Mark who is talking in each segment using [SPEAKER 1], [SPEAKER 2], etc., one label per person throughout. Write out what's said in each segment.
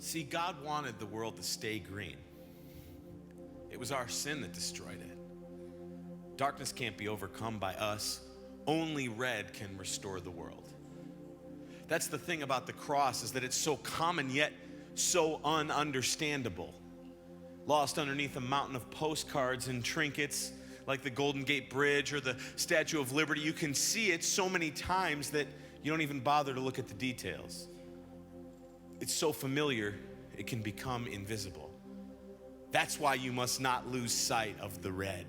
[SPEAKER 1] See, God wanted the world to stay green. It was our sin that destroyed it. Darkness can't be overcome by us. Only red can restore the world. That's the thing about the cross, is that it's so common yet so ununderstandable. Lost underneath a mountain of postcards and trinkets like the Golden Gate Bridge or the Statue of Liberty, you can see it so many times that you don't even bother to look at the details. It's so familiar, it can become invisible. That's why you must not lose sight of the red,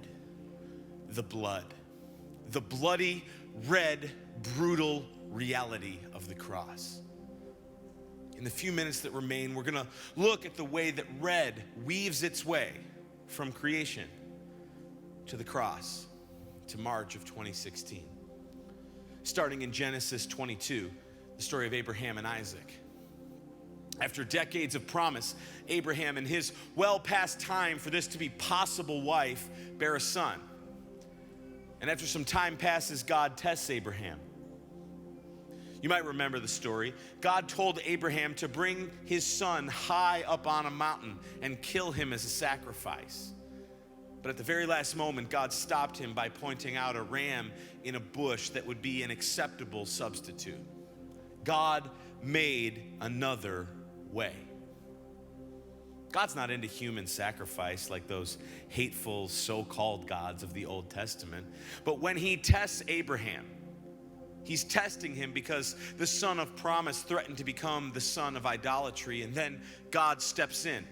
[SPEAKER 1] the blood, the bloody, red, brutal reality of the cross. In the few minutes that remain, we're going to look at the way that red weaves its way from creation to the cross to March of 2016. Starting in Genesis 22, the story of Abraham and Isaac. After decades of promise, Abraham and his well past time for this to be possible wife bear a son. And after some time passes, God tests Abraham. You might remember the story. God told Abraham to bring his son high up on a mountain and kill him as a sacrifice. But at the very last moment, God stopped him by pointing out a ram in a bush that would be an acceptable substitute. God made another way. God's not into human sacrifice like those hateful so-called gods of the Old Testament. But when he tests Abraham, he's testing him because the son of promise threatened to become the son of idolatry, and then God steps in.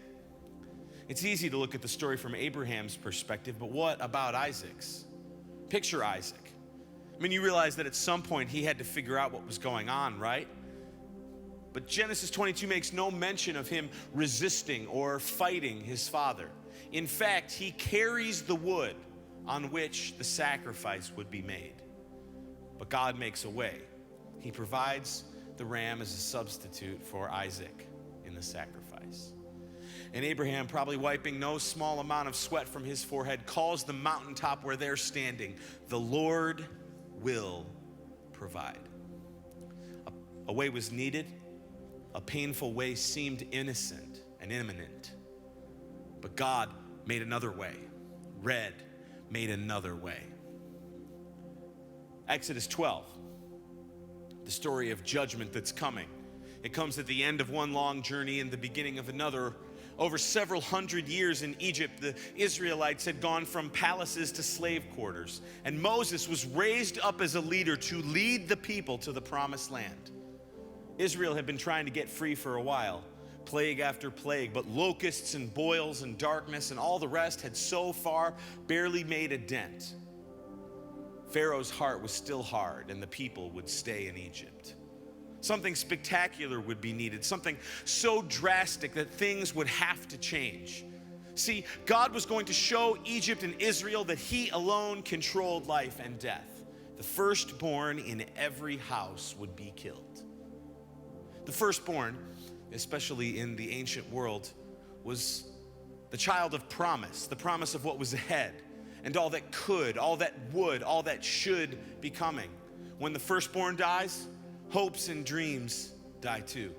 [SPEAKER 1] It's easy to look at the story from Abraham's perspective, but what about Isaac's? Picture Isaac. I mean, you realize that at some point he had to figure out what was going on, right? But Genesis 22 makes no mention of him resisting or fighting his father. In fact, he carries the wood on which the sacrifice would be made. But God makes a way. He provides the ram as a substitute for Isaac in the sacrifice. And Abraham, probably wiping no small amount of sweat from his forehead, calls the mountaintop where they're standing, "The Lord will provide." A way was needed. A painful way seemed innocent and imminent. But God made another way. Red made another way. Exodus 12, the story of judgment that's coming. It comes at the end of one long journey and the beginning of another. Over several hundred years in Egypt, the Israelites had gone from palaces to slave quarters, and Moses was raised up as a leader to lead the people to the promised land. Israel had been trying to get free for a while, plague after plague, but locusts and boils and darkness and all the rest had so far barely made a dent. Pharaoh's heart was still hard, and the people would stay in Egypt. Something spectacular would be needed, something so drastic that things would have to change. See, God was going to show Egypt and Israel that he alone controlled life and death. The firstborn in every house would be killed. The firstborn, especially in the ancient world, was the child of promise, the promise of what was ahead, and all that could, all that would, all that should be coming. When the firstborn dies, hopes and dreams die too.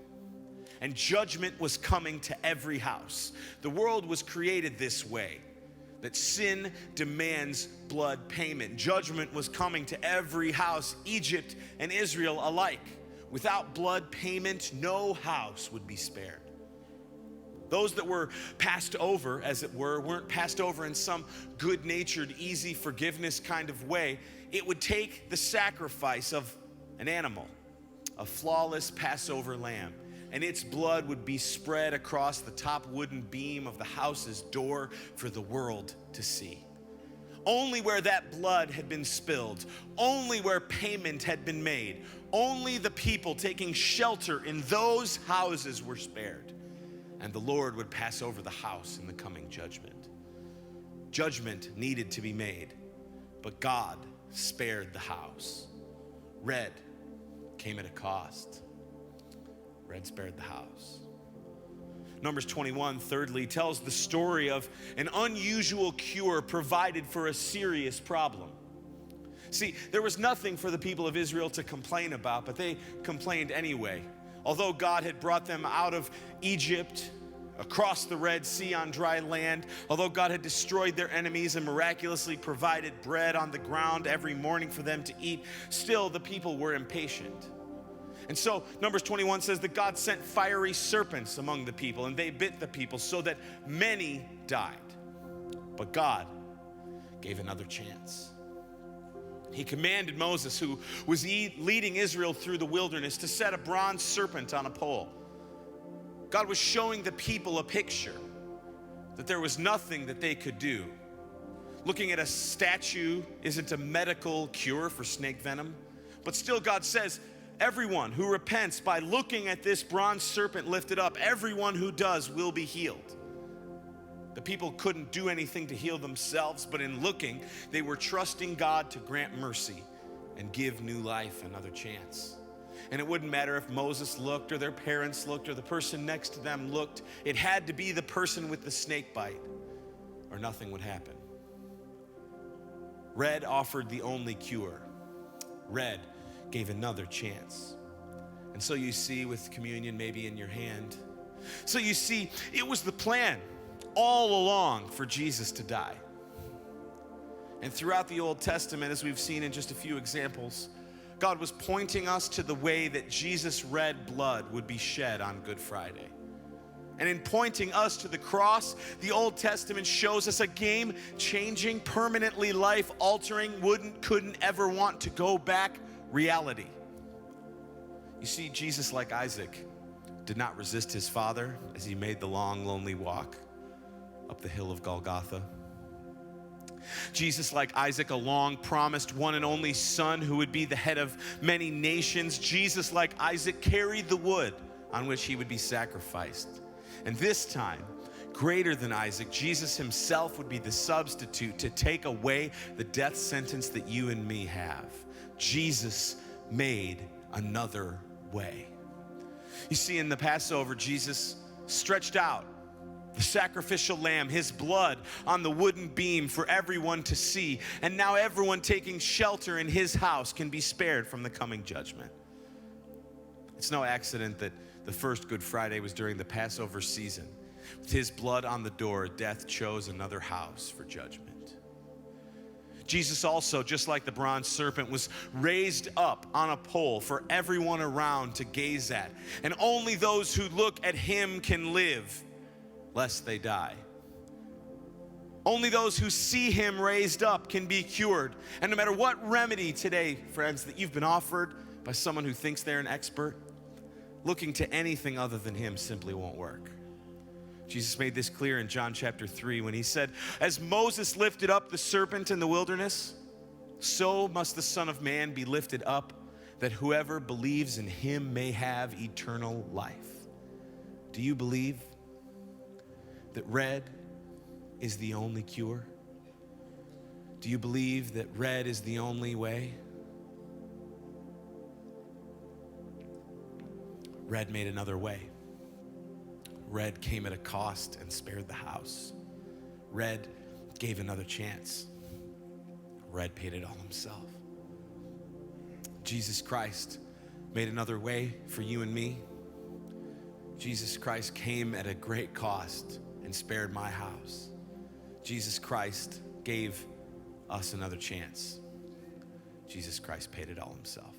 [SPEAKER 1] And judgment was coming to every house. The world was created this way, that sin demands blood payment. Judgment was coming to every house, Egypt and Israel alike. Without blood payment, no house would be spared. Those that were passed over, as it were, weren't passed over in some good-natured, easy forgiveness kind of way. It would take the sacrifice of an animal, a flawless Passover lamb, and its blood would be spread across the top wooden beam of the house's door for the world to see. Only where that blood had been spilled, only where payment had been made, only the people taking shelter in those houses were spared. And the Lord would pass over the house in the coming judgment. Judgment needed to be made, but God spared the house. Red came at a cost. Red spared the house. Numbers 21, thirdly, tells the story of an unusual cure provided for a serious problem. See, there was nothing for the people of Israel to complain about, but they complained anyway. Although God had brought them out of Egypt, across the Red Sea on dry land, although God had destroyed their enemies and miraculously provided bread on the ground every morning for them to eat, still the people were impatient. And so Numbers 21 says that God sent fiery serpents among the people, and they bit the people so that many died. But God gave another chance. He commanded Moses, who was leading Israel through the wilderness, to set a bronze serpent on a pole. God was showing the people a picture that there was nothing that they could do. Looking at a statue isn't a medical cure for snake venom, but still God says, everyone who repents by looking at this bronze serpent lifted up, everyone who does will be healed. The people couldn't do anything to heal themselves, but in looking, they were trusting God to grant mercy and give new life another chance. And it wouldn't matter if Moses looked or their parents looked or the person next to them looked. It had to be the person with the snake bite or nothing would happen. Red offered the only cure. Red gave another chance. And so you see, with communion maybe in your hand, so you see, it was the plan all along for Jesus to die. And throughout the Old Testament, as we've seen in just a few examples, God was pointing us to the way that Jesus' red blood would be shed on Good Friday. And in pointing us to the cross, the Old Testament shows us a game-changing, permanently life-altering, couldn't ever want to go back reality. You see, Jesus, like Isaac, did not resist his father as he made the long, lonely walk up the hill of Golgotha. Jesus, like Isaac, a long-promised one and only son who would be the head of many nations. Jesus, like Isaac, carried the wood on which he would be sacrificed. And this time, greater than Isaac, Jesus himself would be the substitute to take away the death sentence that you and me have. Jesus made another way. You see, in the Passover, Jesus stretched out the sacrificial lamb, his blood on the wooden beam for everyone to see. And now everyone taking shelter in his house can be spared from the coming judgment. It's no accident that the first Good Friday was during the Passover season. With his blood on the door, death chose another house for judgment. Jesus also, just like the bronze serpent, was raised up on a pole for everyone around to gaze at. And only those who look at him can live, lest they die. Only those who see him raised up can be cured. And no matter what remedy today, friends, that you've been offered by someone who thinks they're an expert, looking to anything other than him simply won't work. Jesus made this clear in John chapter 3 when he said, as Moses lifted up the serpent in the wilderness, so must the Son of Man be lifted up, that whoever believes in him may have eternal life. Do you believe that red is the only cure? Do you believe that red is the only way? Red made another way. Red came at a cost and spared the house. Red gave another chance. Red paid it all himself. Jesus Christ made another way for you and me. Jesus Christ came at a great cost and spared my house. Jesus Christ gave us another chance. Jesus Christ paid it all himself.